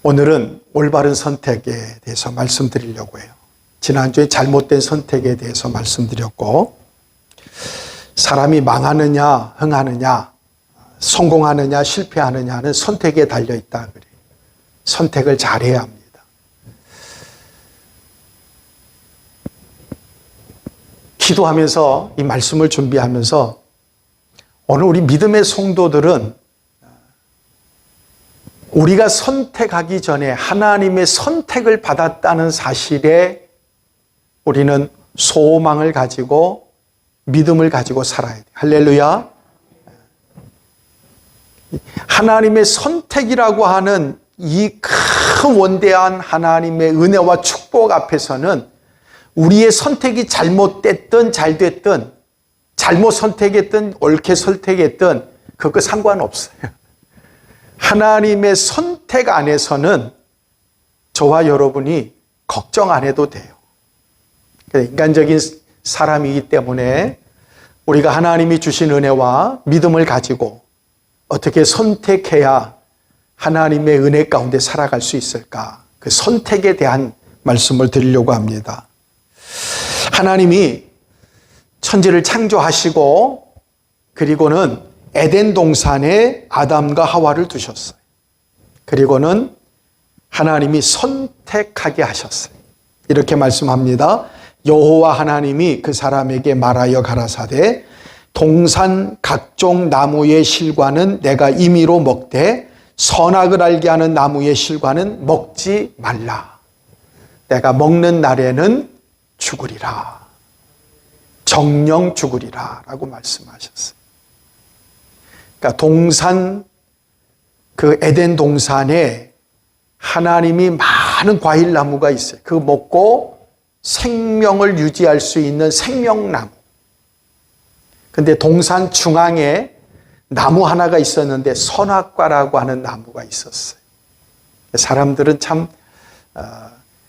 오늘은 올바른 선택에 대해서 말씀드리려고 해요. 지난주에 잘못된 선택에 대해서 말씀드렸고, 사람이 망하느냐 흥하느냐 성공하느냐 실패하느냐는 선택에 달려있다 그래요. 선택을 잘해야 합니다. 기도하면서 이 말씀을 준비하면서 오늘 우리 믿음의 성도들은 우리가 선택하기 전에 하나님의 선택을 받았다는 사실에 우리는 소망을 가지고 믿음을 가지고 살아야 돼요. 할렐루야. 하나님의 선택이라고 하는 이 큰 원대한 하나님의 은혜와 축복 앞에서는 우리의 선택이 잘못됐든 잘됐든 잘못 선택했든 옳게 선택했든 그거 상관없어요. 하나님의 선택 안에서는 저와 여러분이 걱정 안 해도 돼요. 인간적인 사람이기 때문에 우리가 하나님이 주신 은혜와 믿음을 가지고 어떻게 선택해야 하나님의 은혜 가운데 살아갈 수 있을까? 그 선택에 대한 말씀을 드리려고 합니다. 하나님이 천지를 창조하시고 그리고는 에덴 동산에 아담과 하와를 두셨어요. 그리고는 하나님이 선택하게 하셨어요. 이렇게 말씀합니다. 여호와 하나님이 그 사람에게 말하여 가라사대 동산 각종 나무의 실과는 내가 임의로 먹되 선악을 알게 하는 나무의 실과는 먹지 말라. 내가 먹는 날에는 죽으리라. 정령 죽으리라 라고 말씀하셨어요. 그러니까 동산, 그 에덴 동산에 하나님이 많은 과일나무가 있어요. 그거 먹고 생명을 유지할 수 있는 생명나무. 근데 동산 중앙에 나무 하나가 있었는데 선악과라고 하는 나무가 있었어요. 사람들은 참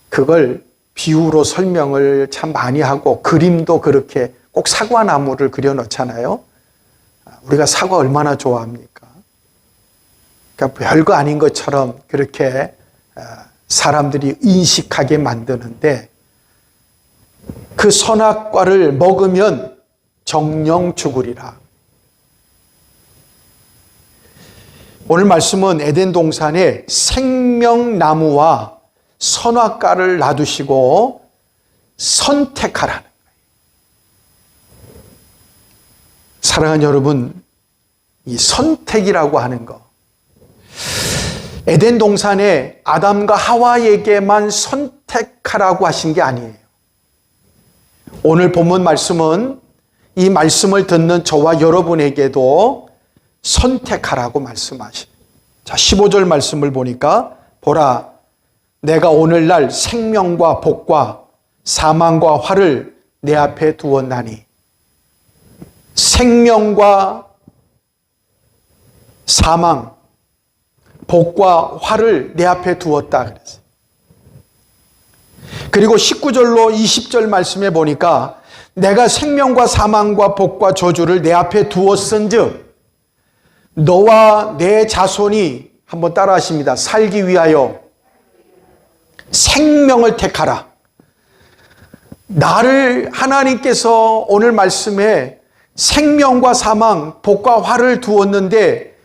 그걸 비유로 설명을 참 많이 하고 그림도 그렇게 꼭 사과나무를 그려놓잖아요. 우리가 사과 얼마나 좋아합니까? 그러니까 별거 아닌 것처럼 그렇게 사람들이 인식하게 만드는데 그 선악과를 먹으면 정령 죽으리라. 오늘 말씀은 에덴 동산에 생명나무와 선악과를 놔두시고 선택하라는 거예요. 사랑하는 여러분, 이 선택이라고 하는 거, 에덴 동산에 아담과 하와에게만 선택하라고 하신 게 아니에요. 오늘 본문 말씀은 이 말씀을 듣는 저와 여러분에게도 선택하라고 말씀하시네요. 자, 15절 말씀을 보니까 보라, 내가 오늘날 생명과 복과 사망과 화를 내 앞에 두었나니. 생명과 사망, 복과 화를 내 앞에 두었다 그랬어요. 그리고 19절로 20절 말씀에 보니까 내가 생명과 사망과 복과 저주를 내 앞에 두었은즉 너와 내 자손이, 한번 따라 하십니다. 살기 위하여 생명을 택하라. 나를 하나님께서 오늘 말씀에 생명과 사망, 복과 화를 두었는데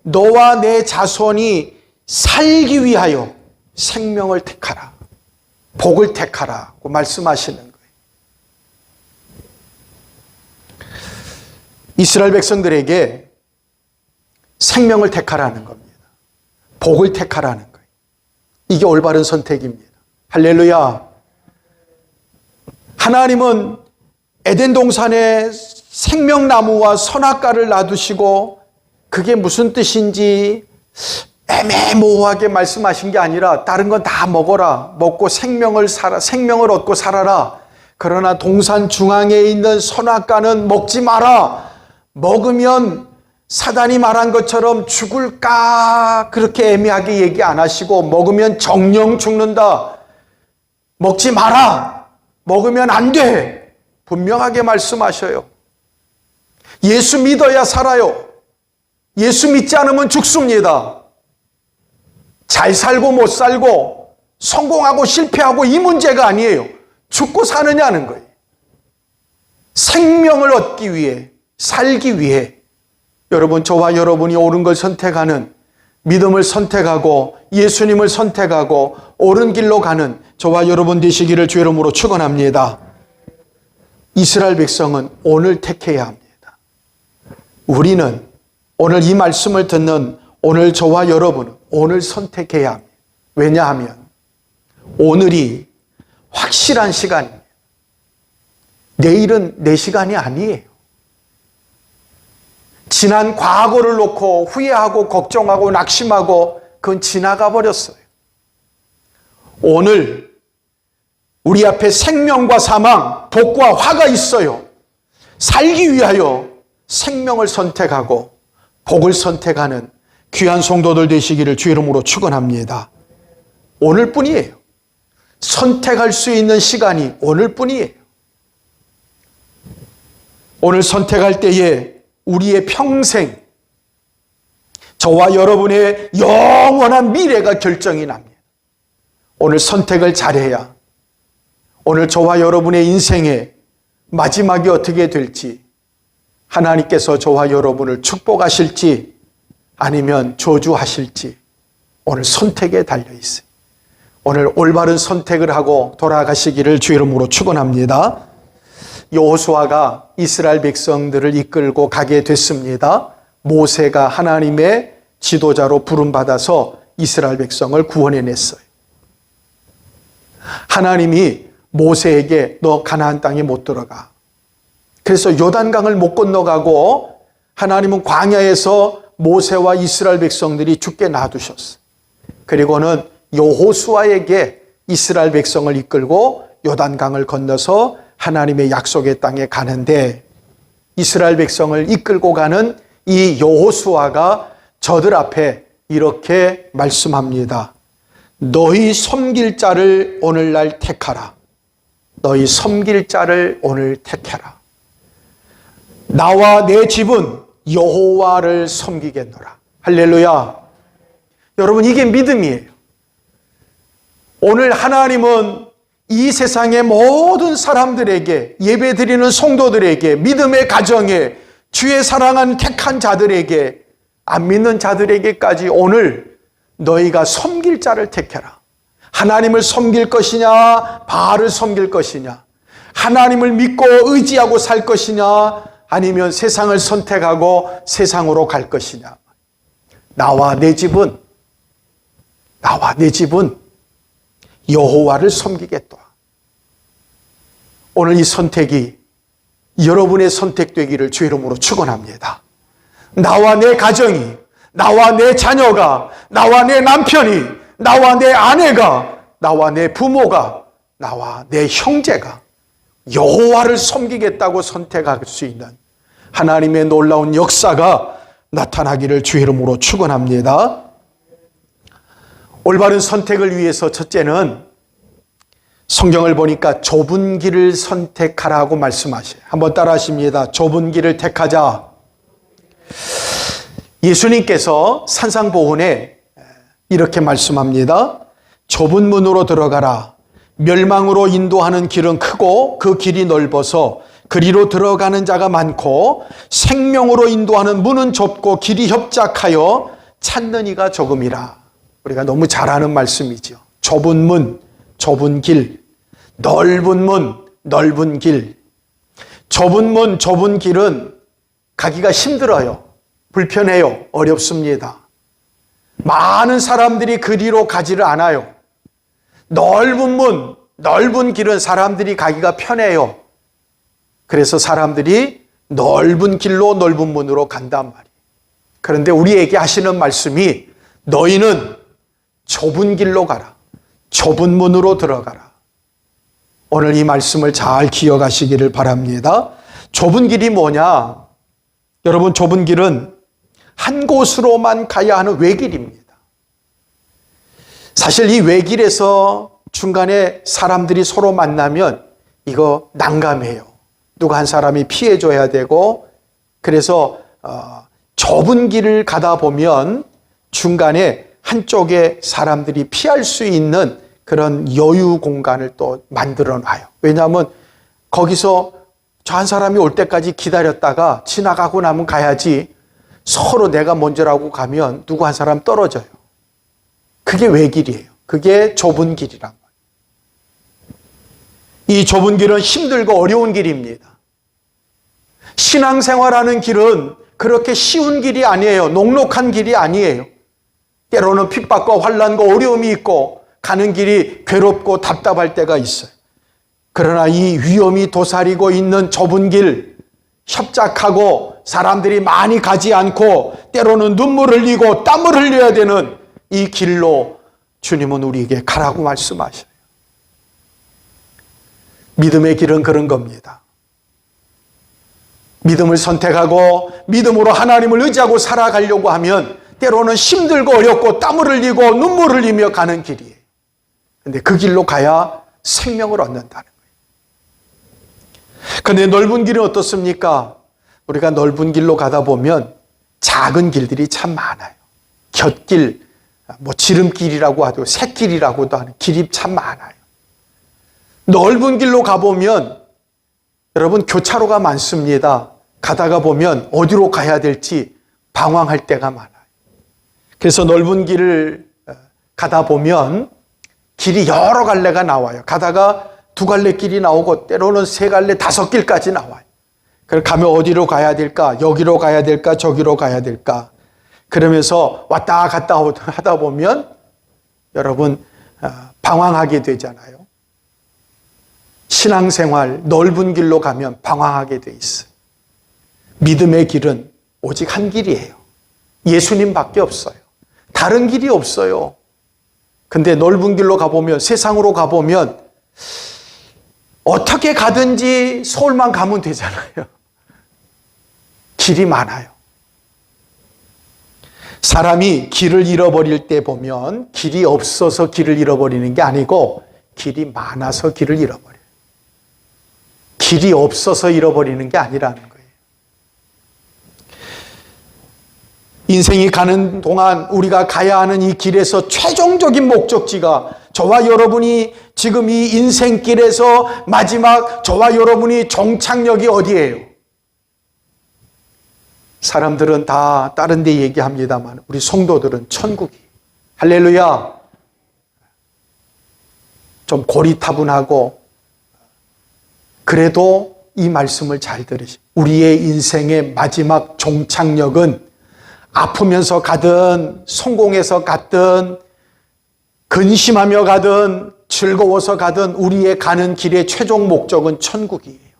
너와 내 자손이 살기 위하여 생명을 택하라. 복을 택하라고 말씀하시는 거예요. 이스라엘 백성들에게 생명을 택하라는 겁니다. 복을 택하라는 거예요. 이게 올바른 선택입니다. 할렐루야. 하나님은 에덴 동산에 생명나무와 선악과를 놔두시고 그게 무슨 뜻인지 애매모호하게 말씀하신 게 아니라 다른 건 다 먹어라. 먹고 생명을 얻고 살아라. 그러나 동산 중앙에 있는 선악과는 먹지 마라. 먹으면 사단이 말한 것처럼 죽을까 그렇게 애매하게 얘기 안 하시고 먹으면 정령 죽는다. 먹지 마라. 먹으면 안 돼. 분명하게 말씀하셔요. 예수 믿어야 살아요. 예수 믿지 않으면 죽습니다. 잘 살고 못 살고 성공하고 실패하고 이 문제가 아니에요. 죽고 사느냐는 거예요. 생명을 얻기 위해, 살기 위해 여러분, 저와 여러분이 옳은 걸 선택하는, 믿음을 선택하고 예수님을 선택하고 옳은 길로 가는 저와 여러분 되시기를 주 이름으로 축원합니다. 이스라엘 백성은 오늘 택해야 합니다. 우리는 오늘 이 말씀을 듣는 오늘 저와 여러분은 오늘 선택해야 합니다. 왜냐하면 오늘이 확실한 시간입니다. 내일은 내 시간이 아니에요. 지난 과거를 놓고 후회하고 걱정하고 낙심하고 그건 지나가 버렸어요. 오늘 우리 앞에 생명과 사망, 복과 화가 있어요. 살기 위하여 생명을 선택하고 복을 선택하는 귀한 성도들 되시기를 주 이름으로 축원합니다. 오늘뿐이에요. 선택할 수 있는 시간이 오늘뿐이에요. 오늘 선택할 때에 우리의 평생, 저와 여러분의 영원한 미래가 결정이 납니다. 오늘 선택을 잘해야 오늘 저와 여러분의 인생의 마지막이 어떻게 될지, 하나님께서 저와 여러분을 축복하실지 아니면 저주하실지 오늘 선택에 달려 있어요. 오늘 올바른 선택을 하고 돌아가시기를 주 이름으로 축원합니다. 여호수아가 이스라엘 백성들을 이끌고 가게 됐습니다. 모세가 하나님의 지도자로 부름받아서 이스라엘 백성을 구원해냈어요. 하나님이 모세에게 너 가나안 땅에 못 들어가. 그래서 요단강을 못 건너가고 하나님은 광야에서 모세와 이스라엘 백성들이 죽게 놔두셨어요. 그리고는 여호수아에게 이스라엘 백성을 이끌고 요단강을 건너서 하나님의 약속의 땅에 가는데, 이스라엘 백성을 이끌고 가는 이 여호수아가 저들 앞에 이렇게 말씀합니다. 너희 섬길 자를 오늘날 택하라. 너희 섬길 자를 오늘 택해라. 나와 내 집은 여호와를 섬기겠노라. 할렐루야. 여러분, 이게 믿음이에요. 오늘 하나님은 이 세상의 모든 사람들에게, 예배드리는 성도들에게, 믿음의 가정에, 주의 사랑한 택한 자들에게, 안 믿는 자들에게까지 오늘 너희가 섬길 자를 택해라. 하나님을 섬길 것이냐, 바알을 섬길 것이냐, 하나님을 믿고 의지하고 살 것이냐, 아니면 세상을 선택하고 세상으로 갈 것이냐. 나와 내 집은 여호와를 섬기겠다. 오늘 이 선택이 여러분의 선택되기를 주 이름으로 축원합니다. 나와 내 가정이, 나와 내 자녀가, 나와 내 남편이, 나와 내 아내가, 나와 내 부모가, 나와 내 형제가 여호와를 섬기겠다고 선택할 수 있는 하나님의 놀라운 역사가 나타나기를 주 이름으로 축원합니다. 올바른 선택을 위해서 첫째는 성경을 보니까 좁은 길을 선택하라고 말씀하셔요. 한번 따라 하십니다. 좁은 길을 택하자. 예수님께서 산상보훈에 이렇게 말씀합니다. 좁은 문으로 들어가라. 멸망으로 인도하는 길은 크고 그 길이 넓어서 그리로 들어가는 자가 많고 생명으로 인도하는 문은 좁고 길이 협착하여 찾는 이가 적음이라. 우리가 너무 잘 아는 말씀이죠. 좁은 문, 좁은 길, 넓은 문, 넓은 길. 좁은 문, 좁은 길은 가기가 힘들어요. 불편해요. 어렵습니다. 많은 사람들이 그리로 가지를 않아요. 넓은 문, 넓은 길은 사람들이 가기가 편해요. 그래서 사람들이 넓은 길로 넓은 문으로 간단 말이에요. 그런데 우리에게 하시는 말씀이 너희는 좁은 길로 가라. 좁은 문으로 들어가라. 오늘 이 말씀을 잘 기억하시기를 바랍니다. 좁은 길이 뭐냐? 여러분, 좁은 길은 한 곳으로만 가야 하는 외길입니다. 사실 이 외길에서 중간에 사람들이 서로 만나면 이거 난감해요. 누가 한 사람이 피해줘야 되고, 그래서 좁은 길을 가다 보면 중간에 한쪽에 사람들이 피할 수 있는 그런 여유 공간을 또 만들어 놔요. 왜냐하면 거기서 저 한 사람이 올 때까지 기다렸다가 지나가고 나면 가야지, 서로 내가 먼저라고 가면 누구 한 사람 떨어져요. 그게 외길이에요. 그게 좁은 길이란 말이에요. 이 좁은 길은 힘들고 어려운 길입니다. 신앙생활하는 길은 그렇게 쉬운 길이 아니에요. 녹록한 길이 아니에요. 때로는 핍박과 환난과 어려움이 있고 가는 길이 괴롭고 답답할 때가 있어요. 그러나 이 위험이 도사리고 있는 좁은 길, 협착하고 사람들이 많이 가지 않고 때로는 눈물을 흘리고 땀을 흘려야 되는 이 길로 주님은 우리에게 가라고 말씀하셔요. 믿음의 길은 그런 겁니다. 믿음을 선택하고 믿음으로 하나님을 의지하고 살아가려고 하면 때로는 힘들고 어렵고 땀을 흘리고 눈물을 흘리며 가는 길이에요. 그런데 그 길로 가야 생명을 얻는다는 거예요. 그런데 넓은 길은 어떻습니까? 우리가 넓은 길로 가다 보면 작은 길들이 참 많아요. 곁길, 지름길이라고 하고 샛길이라고도 하는 길이 참 많아요. 넓은 길로 가보면 여러분 교차로가 많습니다. 가다가 보면 어디로 가야 될지 방황할 때가 많아요. 그래서 넓은 길을 가다 보면 길이 여러 갈래가 나와요. 가다가 2갈래 길이 나오고 때로는 3갈래, 5길까지 나와요. 그럼 가면 어디로 가야 될까? 여기로 가야 될까? 저기로 가야 될까? 그러면서 왔다 갔다 하다 보면 여러분 방황하게 되잖아요. 신앙생활 넓은 길로 가면 방황하게 돼 있어요. 믿음의 길은 오직 한 길이에요. 예수님밖에 없어요. 다른 길이 없어요. 근데 넓은 길로 가보면, 세상으로 가보면 어떻게 가든지 서울만 가면 되잖아요. 길이 많아요. 사람이 길을 잃어버릴 때 보면 길이 없어서 길을 잃어버리는 게 아니고 길이 많아서 길을 잃어버려요. 길이 없어서 잃어버리는 게 아니라는 거예요. 인생이 가는 동안 우리가 가야 하는 이 길에서 최종적인 목적지가, 저와 여러분이 지금 이 인생길에서 마지막 저와 여러분이 종착역이 어디예요? 사람들은 다 다른 데 얘기합니다만 우리 성도들은 천국이. 할렐루야. 좀 고리타분하고 그래도 이 말씀을 잘 들으시고, 우리의 인생의 마지막 종착역은 아프면서 가든 성공해서 가든 근심하며 가든 즐거워서 가든 우리의 가는 길의 최종 목적은 천국이에요.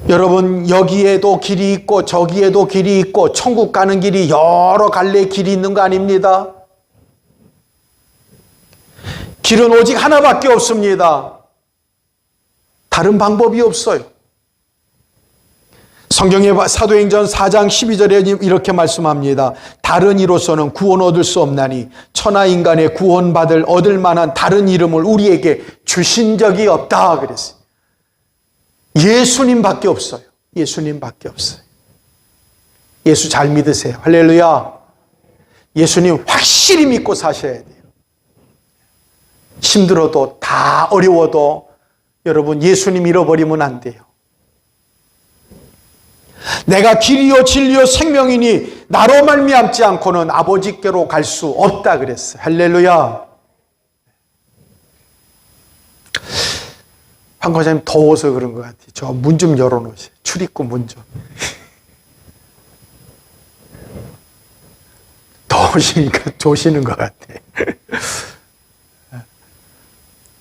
여러분, 여기에도 길이 있고 저기에도 길이 있고 천국 가는 길이 여러 갈래 길이 있는 거 아닙니다. 길은 오직 하나밖에 없습니다. 다른 방법이 없어요. 성경의 사도행전 4장 12절에 이렇게 말씀합니다. 다른 이로서는 구원 얻을 수 없나니 천하 인간의 구원받을 얻을 만한 다른 이름을 우리에게 주신 적이 없다 그랬어요. 예수님밖에 없어요. 예수님밖에 없어요. 예수 잘 믿으세요. 할렐루야. 예수님 확실히 믿고 사셔야 돼요. 힘들어도 다 어려워도 여러분 예수님 잃어버리면 안 돼요. 내가 길이요 진리요 생명이니 나로 말미암지 않고는 아버지께로 갈 수 없다 그랬어요. 할렐루야. 황 과장님 더워서 그런 것 같아요. 저 문 좀 열어놓으세요. 출입구 문 좀. 더우시니까 조시는 것 같아.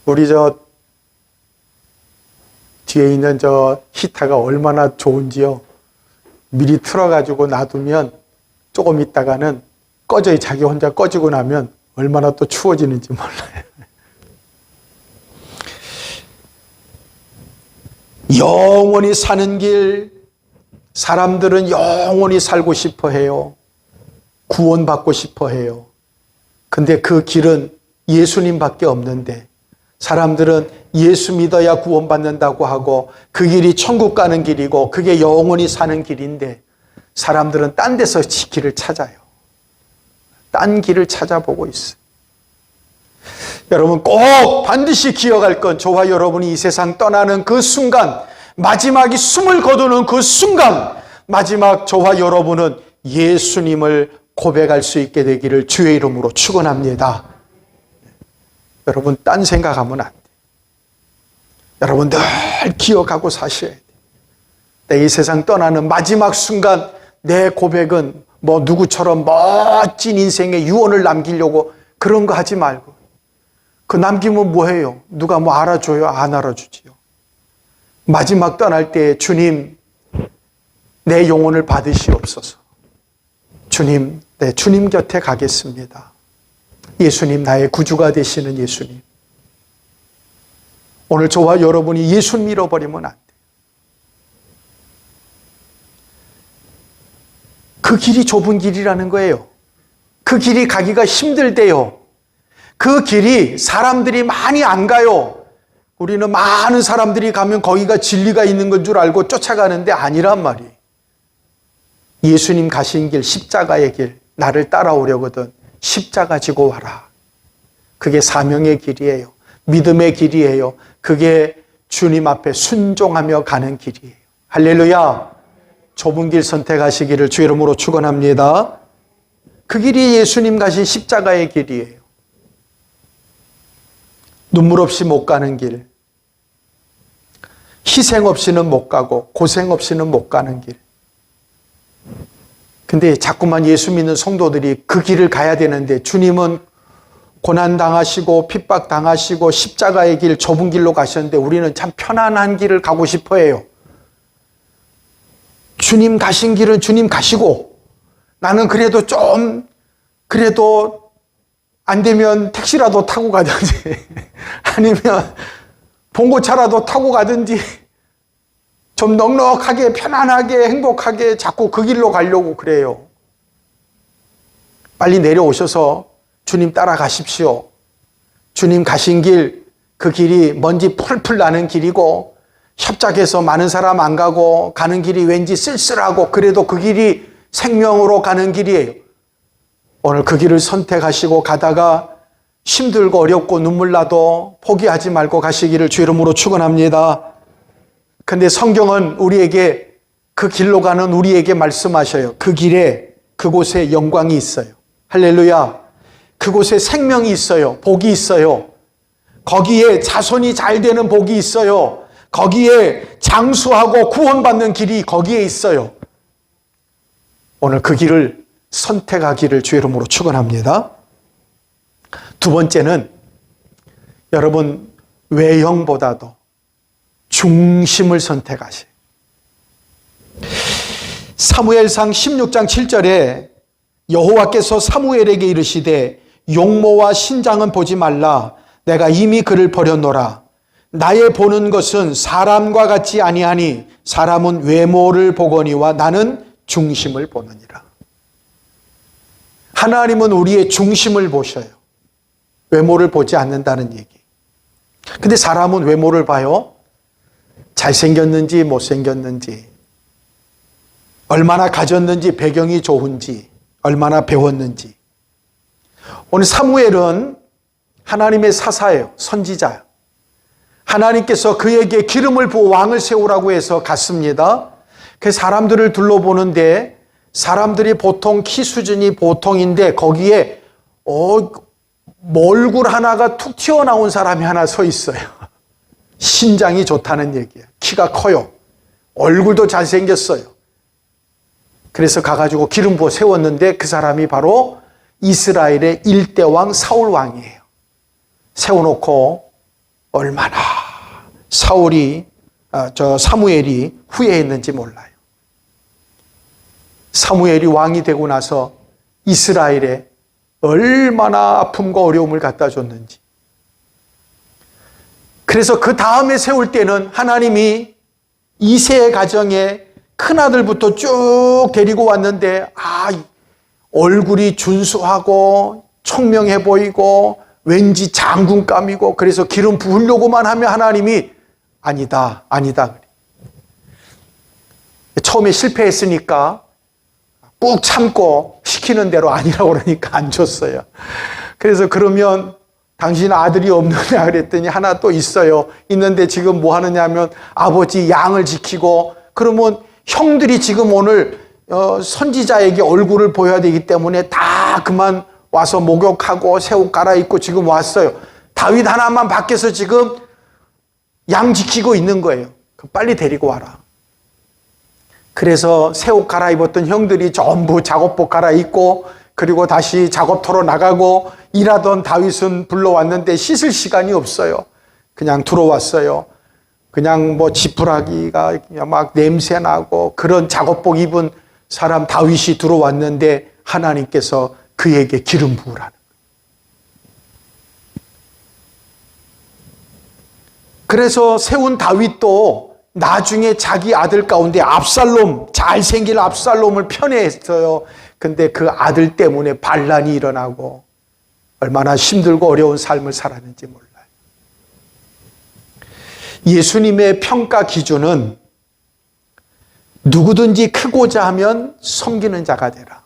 우리 저 뒤에 있는 저 히터가 얼마나 좋은지요. 미리 틀어가지고 놔두면 조금 있다가는 꺼져요. 자기 혼자 꺼지고 나면 얼마나 또 추워지는지 몰라요. 영원히 사는 길, 사람들은 영원히 살고 싶어 해요. 구원받고 싶어 해요. 근데 그 길은 예수님밖에 없는데 사람들은 예수 믿어야 구원받는다고 하고 그 길이 천국 가는 길이고 그게 영원히 사는 길인데 사람들은 딴 데서 길을 찾아요. 딴 길을 찾아보고 있어요. 여러분 꼭 반드시 기억할 건 저와 여러분이 이 세상 떠나는 그 순간, 마지막이 숨을 거두는 그 순간, 마지막 저와 여러분은 예수님을 고백할 수 있게 되기를 주의 이름으로 축원합니다. 여러분 딴 생각하면 안 돼. 여러분 늘 기억하고 사셔야 돼. 내 이 세상 떠나는 마지막 순간 내 고백은 뭐 누구처럼 멋진 인생의 유언을 남기려고 그런 거 하지 말고, 그 남기면 뭐해요? 누가 뭐 알아줘요? 안 알아주지요. 마지막 떠날 때 주님, 내 영혼을 받으시옵소서. 주님, 네, 주님 곁에 가겠습니다. 예수님, 나의 구주가 되시는 예수님. 오늘 저와 여러분이 예수 잃어버리면 안 돼요. 그 길이 좁은 길이라는 거예요. 그 길이 가기가 힘들대요. 그 길이 사람들이 많이 안 가요. 우리는 많은 사람들이 가면 거기가 진리가 있는 건 줄 알고 쫓아가는데 아니란 말이에요. 예수님 가신 길, 십자가의 길, 나를 따라오려거든 십자가 지고 와라. 그게 사명의 길이에요. 믿음의 길이에요. 그게 주님 앞에 순종하며 가는 길이에요. 할렐루야. 좁은 길 선택하시기를 주의 이름으로 축원합니다. 그 길이 예수님 가신 십자가의 길이에요. 눈물 없이 못 가는 길, 희생 없이는 못 가고 고생 없이는 못 가는 길. 근데 자꾸만 예수 믿는 성도들이 그 길을 가야 되는데 주님은 고난당하시고 핍박당하시고 십자가의 길, 좁은 길로 가셨는데 우리는 참 편안한 길을 가고 싶어 해요. 주님 가신 길은 주님 가시고 나는 그래도 안 되면 택시라도 타고 가든지 아니면 봉고차라도 타고 가든지 좀 넉넉하게 편안하게 행복하게 자꾸 그 길로 가려고 그래요. 빨리 내려오셔서 주님 따라가십시오. 주님 가신 길, 그 길이 먼지 풀풀 나는 길이고 협착해서 많은 사람 안 가고 가는 길이 왠지 쓸쓸하고 그래도 그 길이 생명으로 가는 길이에요. 오늘 그 길을 선택하시고 가다가 힘들고 어렵고 눈물 나도 포기하지 말고 가시기를 주 이름으로 축원합니다. 근데 성경은 우리에게 그 길로 가는 우리에게 말씀하셔요. 그 길에 그곳에 영광이 있어요. 할렐루야. 그곳에 생명이 있어요. 복이 있어요. 거기에 자손이 잘 되는 복이 있어요. 거기에 장수하고 구원받는 길이 거기에 있어요. 오늘 그 길을 선택하기를 주의 이름으로 축원합니다. 두 번째는 여러분 외형보다도 중심을 선택하세요. 사무엘상 16장 7절에 여호와께서 사무엘에게 이르시되 용모와 신장은 보지 말라. 내가 이미 그를 버렸노라. 나의 보는 것은 사람과 같지 아니하니 사람은 외모를 보거니와 나는 중심을 보느니라. 하나님은 우리의 중심을 보셔요. 외모를 보지 않는다는 얘기. 근데 사람은 외모를 봐요. 잘생겼는지 못생겼는지, 얼마나 가졌는지, 배경이 좋은지, 얼마나 배웠는지. 오늘 사무엘은 하나님의 사사예요. 선지자예요. 하나님께서 그에게 기름을 부어 왕을 세우라고 해서 갔습니다. 그 사람들을 둘러보는데 사람들이 보통 키 수준이 보통인데 거기에 얼굴 하나가 툭 튀어나온 사람이 하나 서 있어요. 신장이 좋다는 얘기예요. 키가 커요. 얼굴도 잘생겼어요. 그래서 가가지고 기름 부어 세웠는데 그 사람이 바로 이스라엘의 1대 왕 사울 왕이에요. 세워놓고 얼마나 사무엘이 후회했는지 몰라요. 사무엘이 왕이 되고 나서 이스라엘에 얼마나 아픔과 어려움을 갖다 줬는지. 그래서 그 다음에 세울 때는 하나님이 이새의 가정에 큰아들부터 쭉 데리고 왔는데 얼굴이 준수하고 총명해 보이고 왠지 장군감이고 그래서 기름 부으려고만 하면 하나님이 아니다. 처음에 실패했으니까 꾹 참고 시키는 대로 아니라고 그러니까 안 줬어요. 그래서 그러면 당신 아들이 없느냐 그랬더니 하나 또 있어요. 있는데 지금 뭐 하느냐 하면 아버지 양을 지키고, 그러면 형들이 지금 오늘 선지자에게 얼굴을 보여야 되기 때문에 다 그만 와서 목욕하고 새 옷 갈아입고 지금 왔어요. 다윗 하나만 밖에서 지금 양 지키고 있는 거예요. 빨리 데리고 와라. 그래서 새 옷 갈아입었던 형들이 전부 작업복 갈아입고 그리고 다시 작업터로 나가고, 일하던 다윗은 불러왔는데 씻을 시간이 없어요. 그냥 들어왔어요. 그냥 뭐 지푸라기가 막 냄새 나고 그런 작업복 입은 사람 다윗이 들어왔는데 하나님께서 그에게 기름 부으라는 거예요. 그래서 세운 다윗도 나중에 자기 아들 가운데 압살롬, 잘생긴 압살롬을 편애했어요. 근데 그 아들 때문에 반란이 일어나고 얼마나 힘들고 어려운 삶을 살았는지 몰라요. 예수님의 평가 기준은 누구든지 크고자 하면 섬기는 자가 되라.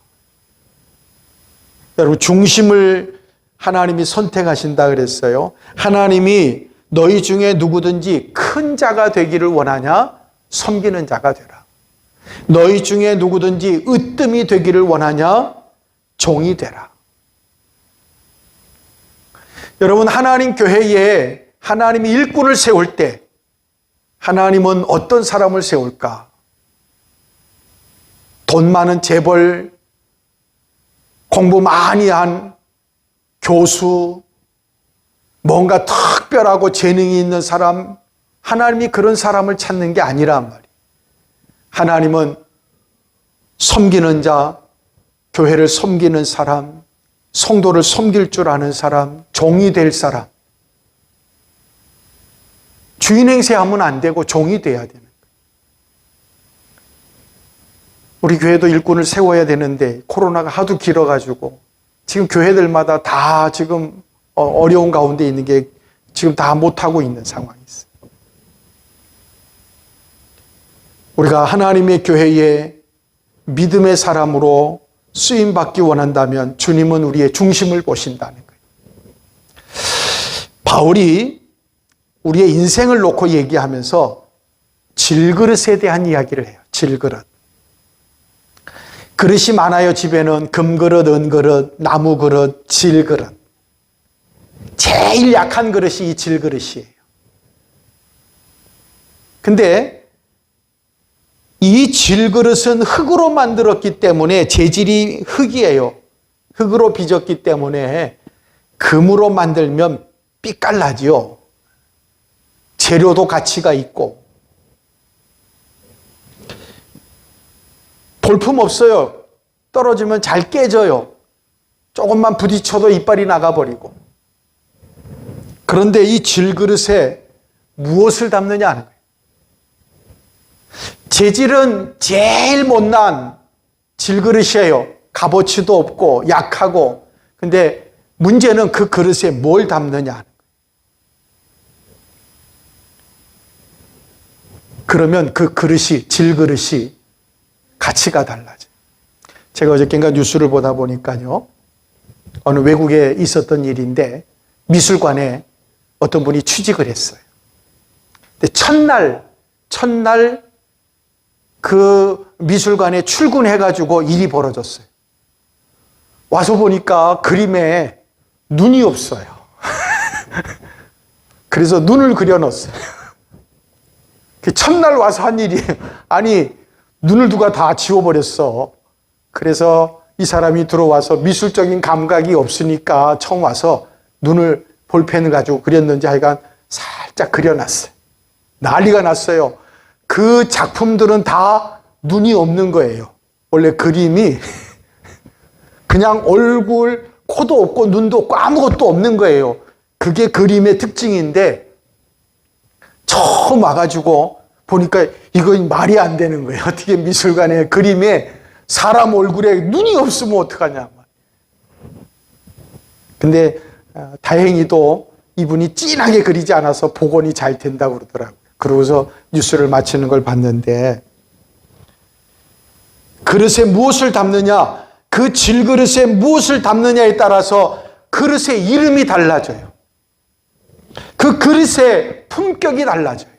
여러분, 중심을 하나님이 선택하신다 그랬어요. 하나님이 너희 중에 누구든지 큰 자가 되기를 원하냐? 섬기는 자가 되라. 너희 중에 누구든지 으뜸이 되기를 원하냐? 종이 되라. 여러분, 하나님 교회에 하나님이 일꾼을 세울 때 하나님은 어떤 사람을 세울까? 돈 많은 재벌, 공부 많이 한 교수, 뭔가 특별하고 재능이 있는 사람, 하나님이 그런 사람을 찾는 게 아니란 말이에요. 하나님은 섬기는 자, 교회를 섬기는 사람, 성도를 섬길 줄 아는 사람, 종이 될 사람. 주인 행세하면 안 되고 종이 돼야 되는 거예요. 우리 교회도 일꾼을 세워야 되는데 코로나가 하도 길어가지고 지금 교회들마다 다 지금 어려운 가운데 있는 게 지금 다 못하고 있는 상황이 있어요. 우리가 하나님의 교회에 믿음의 사람으로 쓰임받기 원한다면 주님은 우리의 중심을 보신다는 거예요. 바울이 우리의 인생을 놓고 얘기하면서 질그릇에 대한 이야기를 해요. 질그릇. 그릇이 많아요. 집에는 금그릇, 은그릇, 나무그릇, 질그릇. 제일 약한 그릇이 이 질그릇이에요. 근데 이 질그릇은 흙으로 만들었기 때문에 재질이 흙이에요. 흙으로 빚었기 때문에 금으로 만들면 삐깔나지요. 재료도 가치가 있고. 볼품 없어요. 떨어지면 잘 깨져요. 조금만 부딪혀도 이빨이 나가버리고. 그런데 이 질그릇에 무엇을 담느냐 하는 거예요. 재질은 제일 못난 질그릇이에요. 값어치도 없고 약하고. 근데 문제는 그 그릇에 뭘 담느냐 하는 거예요. 그러면 그 그릇이, 질그릇이 가치가 달라져요. 제가 어저께인가 뉴스를 보다 보니까요, 어느 외국에 있었던 일인데 미술관에 어떤 분이 취직을 했어요. 근데 첫날 그 미술관에 출근해가지고 일이 벌어졌어요. 와서 보니까 그림에 눈이 없어요. 그래서 눈을 그려놓았어요. 첫날 와서 한 일이에요. 아니, 눈을 누가 다 지워버렸어. 그래서 이 사람이 들어와서 미술적인 감각이 없으니까 처음 와서 눈을 볼펜을 가지고 그렸는지 하여간 살짝 그려놨어요. 난리가 났어요. 그 작품들은 다 눈이 없는 거예요. 원래 그림이 그냥 얼굴, 코도 없고 눈도 없고 아무것도 없는 거예요. 그게 그림의 특징인데 처음 와가지고 보니까 이건 말이 안 되는 거예요. 어떻게 미술관에 그림에 사람 얼굴에 눈이 없으면 어떡하냐. 근데 다행히도 이분이 진하게 그리지 않아서 복원이 잘 된다고 그러더라고요. 그러고서 뉴스를 마치는 걸 봤는데, 그릇에 무엇을 담느냐, 그 질그릇에 무엇을 담느냐에 따라서 그릇의 이름이 달라져요. 그 그릇의 품격이 달라져요.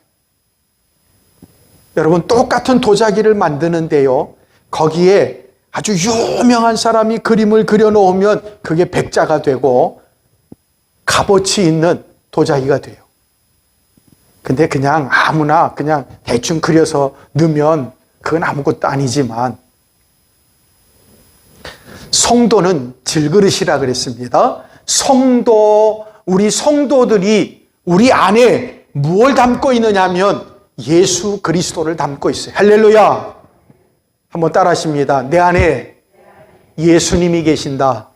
여러분, 똑같은 도자기를 만드는데요, 거기에 아주 유명한 사람이 그림을 그려놓으면 그게 백자가 되고 값어치 있는 도자기가 돼요. 근데 그냥 아무나 그냥 대충 그려서 넣으면 그건 아무것도 아니지만, 성도는 질그릇이라 그랬습니다. 우리 성도들이 우리 안에 무엇을 담고 있느냐 하면 예수 그리스도를 담고 있어요. 할렐루야. 한번 따라 하십니다. 내 안에 예수님이 계신다.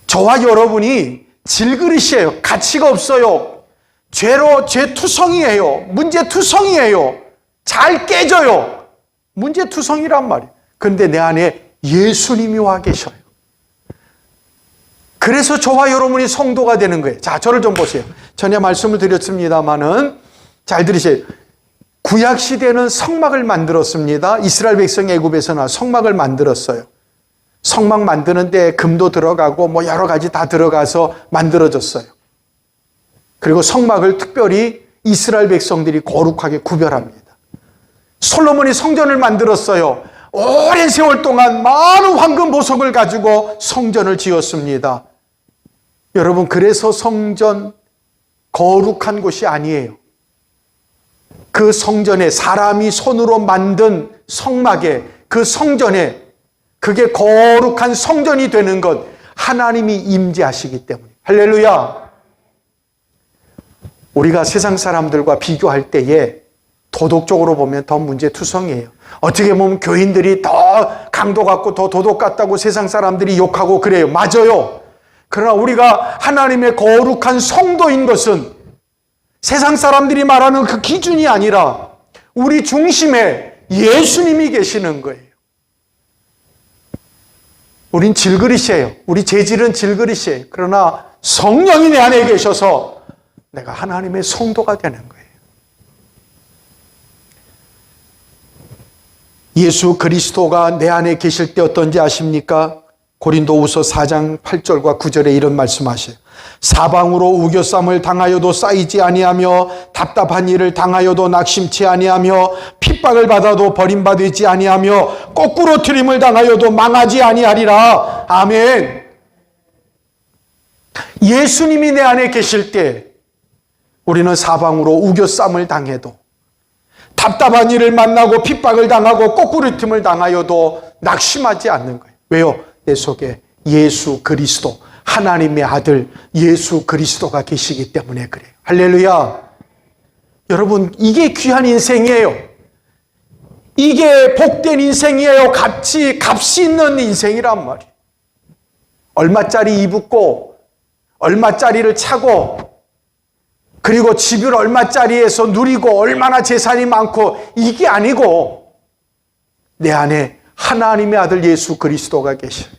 저와 여러분이 질그릇이에요. 가치가 없어요. 죄투성이에요. 문제투성이에요. 잘 깨져요. 문제투성이란 말이에요. 그런데 내 안에 예수님이 와 계셔요. 그래서 저와 여러분이 성도가 되는 거예요. 자, 저를 좀 보세요. 전에 말씀을 드렸습니다마는 잘 들으세요. 구약 시대는 성막을 만들었습니다. 이스라엘 백성이 애굽에서 나와 성막을 만들었어요. 성막 만드는데 금도 들어가고 뭐 여러 가지 다 들어가서 만들어졌어요. 그리고 성막을 특별히 이스라엘 백성들이 거룩하게 구별합니다. 솔로몬이 성전을 만들었어요. 오랜 세월 동안 많은 황금 보석을 가지고 성전을 지었습니다. 여러분, 그래서 성전 거룩한 곳이 아니에요. 그 성전에, 사람이 손으로 만든 성막에, 그 성전에, 그게 거룩한 성전이 되는 것, 하나님이 임재하시기 때문에. 할렐루야. 우리가 세상 사람들과 비교할 때에 도덕적으로 보면 더 문제투성이에요. 어떻게 보면 교인들이 더 강도 같고 더 도덕 같다고 세상 사람들이 욕하고 그래요. 맞아요. 그러나 우리가 하나님의 거룩한 성도인 것은 세상 사람들이 말하는 그 기준이 아니라 우리 중심에 예수님이 계시는 거예요. 우린 질그릇이에요. 우리 재질은 질그릇이에요. 그러나 성령이 내 안에 계셔서 내가 하나님의 성도가 되는 거예요. 예수 그리스도가 내 안에 계실 때 어떤지 아십니까? 고린도후서 4장 8절과 9절에 이런 말씀하셔요. 사방으로 우겨쌈을 당하여도 쌓이지 아니하며 답답한 일을 당하여도 낙심치 아니하며 핍박을 받아도 버림받지 아니하며 거꾸로 트림을 당하여도 망하지 아니하리라. 아멘. 예수님이 내 안에 계실 때 우리는 사방으로 우겨쌈을 당해도, 답답한 일을 만나고 핍박을 당하고 거꾸로 트림을 당하여도 낙심하지 않는 거예요. 왜요? 내 속에 예수 그리스도, 하나님의 아들 예수 그리스도가 계시기 때문에 그래요. 할렐루야. 여러분, 이게 귀한 인생이에요. 이게 복된 인생이에요. 값이 있는 인생이란 말이에요. 얼마짜리 입고 얼마짜리를 차고 그리고 집을 얼마짜리에서 누리고 얼마나 재산이 많고 이게 아니고 내 안에 하나님의 아들 예수 그리스도가 계셔요.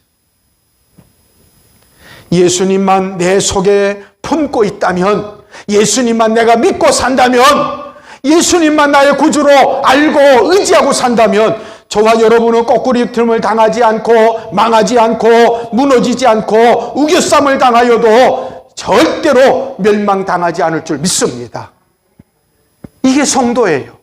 예수님만 내 속에 품고 있다면, 예수님만 내가 믿고 산다면, 예수님만 나의 구주로 알고 의지하고 산다면 저와 여러분은 거꾸로 틈을 당하지 않고 망하지 않고 무너지지 않고 우겨쌈을 당하여도 절대로 멸망당하지 않을 줄 믿습니다. 이게 성도예요.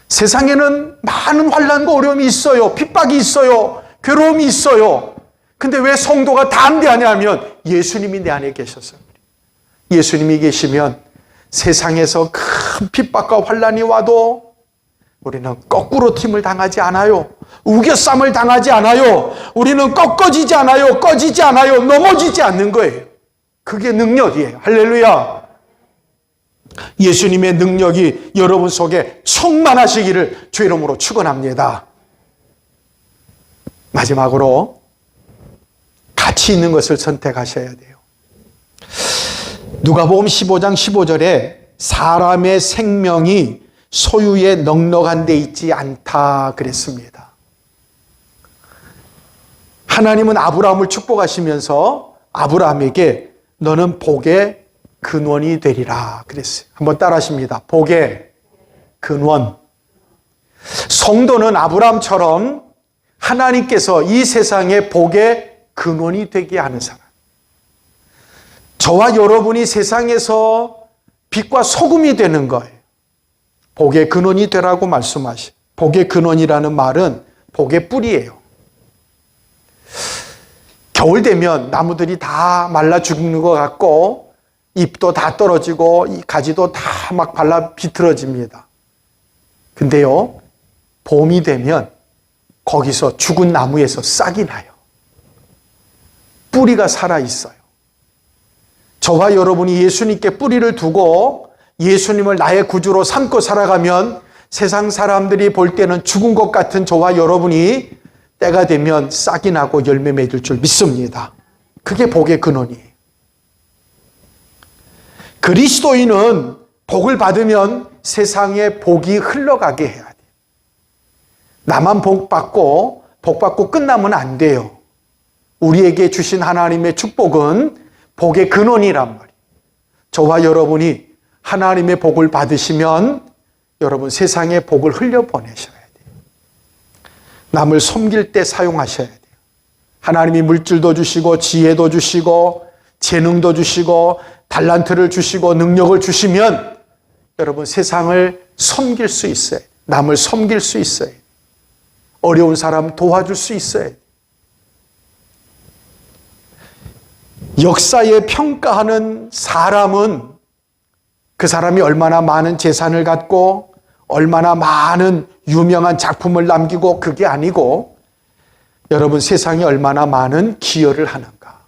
세상에는 많은 환난과 어려움이 있어요. 핍박이 있어요. 괴로움이 있어요. 근데 왜 성도가 담대하냐면 예수님이 내 안에 계셔서 그래요. 예수님이 계시면 세상에서 큰 핍박과 환난이 와도 우리는 거꾸로 튀임을 당하지 않아요. 우겨쌈을 당하지 않아요. 우리는 꺾어지지 않아요. 꺼지지 않아요. 넘어지지 않는 거예요. 그게 능력이에요. 할렐루야. 예수님의 능력이 여러분 속에 충만하시기를 주 이름으로 축원합니다. 마지막으로 가치 있는 것을 선택하셔야 돼요. 누가복음 15장 15절에 사람의 생명이 소유에 넉넉한 데 있지 않다 그랬습니다. 하나님은 아브라함을 축복하시면서 아브라함에게 너는 복의 근원이 되리라 그랬어요. 한번 따라 하십니다. 복의 근원. 성도는 아브라함처럼 하나님께서 이 세상의 복의 근원이 되게 하는 사람. 저와 여러분이 세상에서 빛과 소금이 되는 거예요. 복의 근원이 되라고 말씀하시. 복의 근원이라는 말은 복의 뿌리예요. 겨울 되면 나무들이 다 말라 죽는 것 같고 잎도 다 떨어지고 이 가지도 다 막 발라 비틀어집니다. 근데요, 봄이 되면 거기서 죽은 나무에서 싹이 나요. 뿌리가 살아있어요. 저와 여러분이 예수님께 뿌리를 두고 예수님을 나의 구주로 삼고 살아가면 세상 사람들이 볼 때는 죽은 것 같은 저와 여러분이 때가 되면 싹이 나고 열매 맺을 줄 믿습니다. 그게 복의 근원이에요. 그리스도인은 복을 받으면 세상에 복이 흘러가게 해야 돼요. 나만 복 받고 끝나면 안 돼요. 우리에게 주신 하나님의 축복은 복의 근원이란 말이에요. 저와 여러분이 하나님의 복을 받으시면 여러분 세상에 복을 흘려보내셔야 돼요. 남을 섬길 때 사용하셔야 돼요. 하나님이 물질도 주시고 지혜도 주시고 재능도 주시고 달란트를 주시고 능력을 주시면 여러분 세상을 섬길 수 있어요. 남을 섬길 수 있어요. 어려운 사람 도와줄 수 있어요. 역사에 평가하는 사람은 그 사람이 얼마나 많은 재산을 갖고 얼마나 많은 유명한 작품을 남기고 그게 아니고 여러분 세상에 얼마나 많은 기여를 하는가.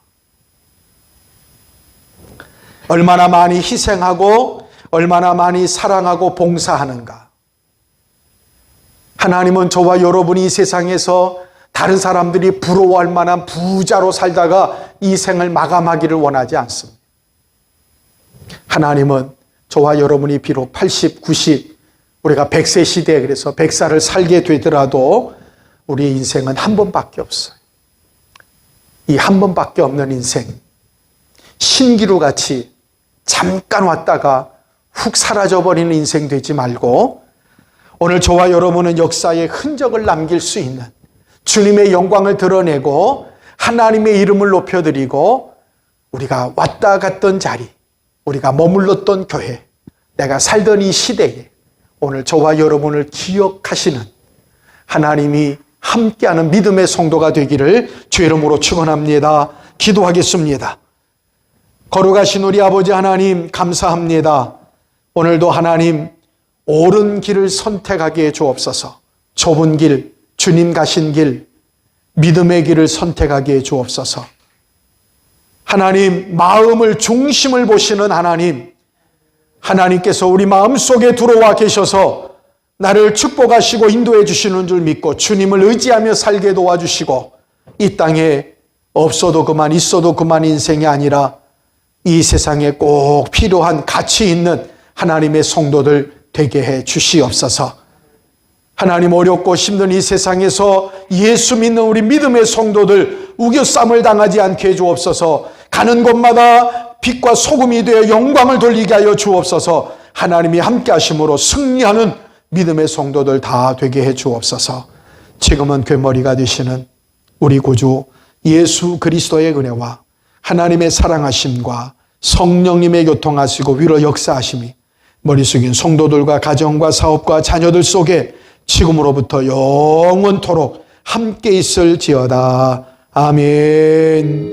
얼마나 많이 희생하고 얼마나 많이 사랑하고 봉사하는가. 하나님은 저와 여러분이 이 세상에서 다른 사람들이 부러워할 만한 부자로 살다가 이 생을 마감하기를 원하지 않습니다. 하나님은 저와 여러분이 비록 80, 90, 우리가 100세 시대에 그래서 100살을 살게 되더라도 우리의 인생은 한 번밖에 없어요. 이 한 번밖에 없는 인생, 신기루같이 잠깐 왔다가 훅 사라져버리는 인생 되지 말고 오늘 저와 여러분은 역사에 흔적을 남길 수 있는 주님의 영광을 드러내고 하나님의 이름을 높여드리고 우리가 왔다 갔던 자리, 우리가 머물렀던 교회, 내가 살던 이 시대에 오늘 저와 여러분을 기억하시는 하나님이 함께하는 믿음의 성도가 되기를 주의 이름으로 축원합니다. 기도하겠습니다. 거룩하신 우리 아버지 하나님 감사합니다. 오늘도 하나님 옳은 길을 선택하게 해 주옵소서. 좁은 길, 주님 가신 길, 믿음의 길을 선택하게 해 주옵소서. 하나님, 마음을 중심을 보시는 하나님, 하나님께서 우리 마음속에 들어와 계셔서 나를 축복하시고 인도해 주시는 줄 믿고 주님을 의지하며 살게 도와주시고 이 땅에 없어도 그만 있어도 그만 인생이 아니라 이 세상에 꼭 필요한 가치 있는 하나님의 성도들 되게 해 주시옵소서. 하나님, 어렵고 힘든 이 세상에서 예수 믿는 우리 믿음의 성도들 우겨쌈을 당하지 않게 해 주옵소서. 가는 곳마다 빛과 소금이 되어 영광을 돌리게 하여 주옵소서. 하나님이 함께 하심으로 승리하는 믿음의 성도들 다 되게 해 주옵소서. 지금은 괴머리가 되시는 우리 구주 예수 그리스도의 은혜와 하나님의 사랑하심과 성령님의 교통하시고 위로 역사하심이 머리 숙인 성도들과 가정과 사업과 자녀들 속에 지금으로부터 영원토록 함께 있을지어다. 아멘.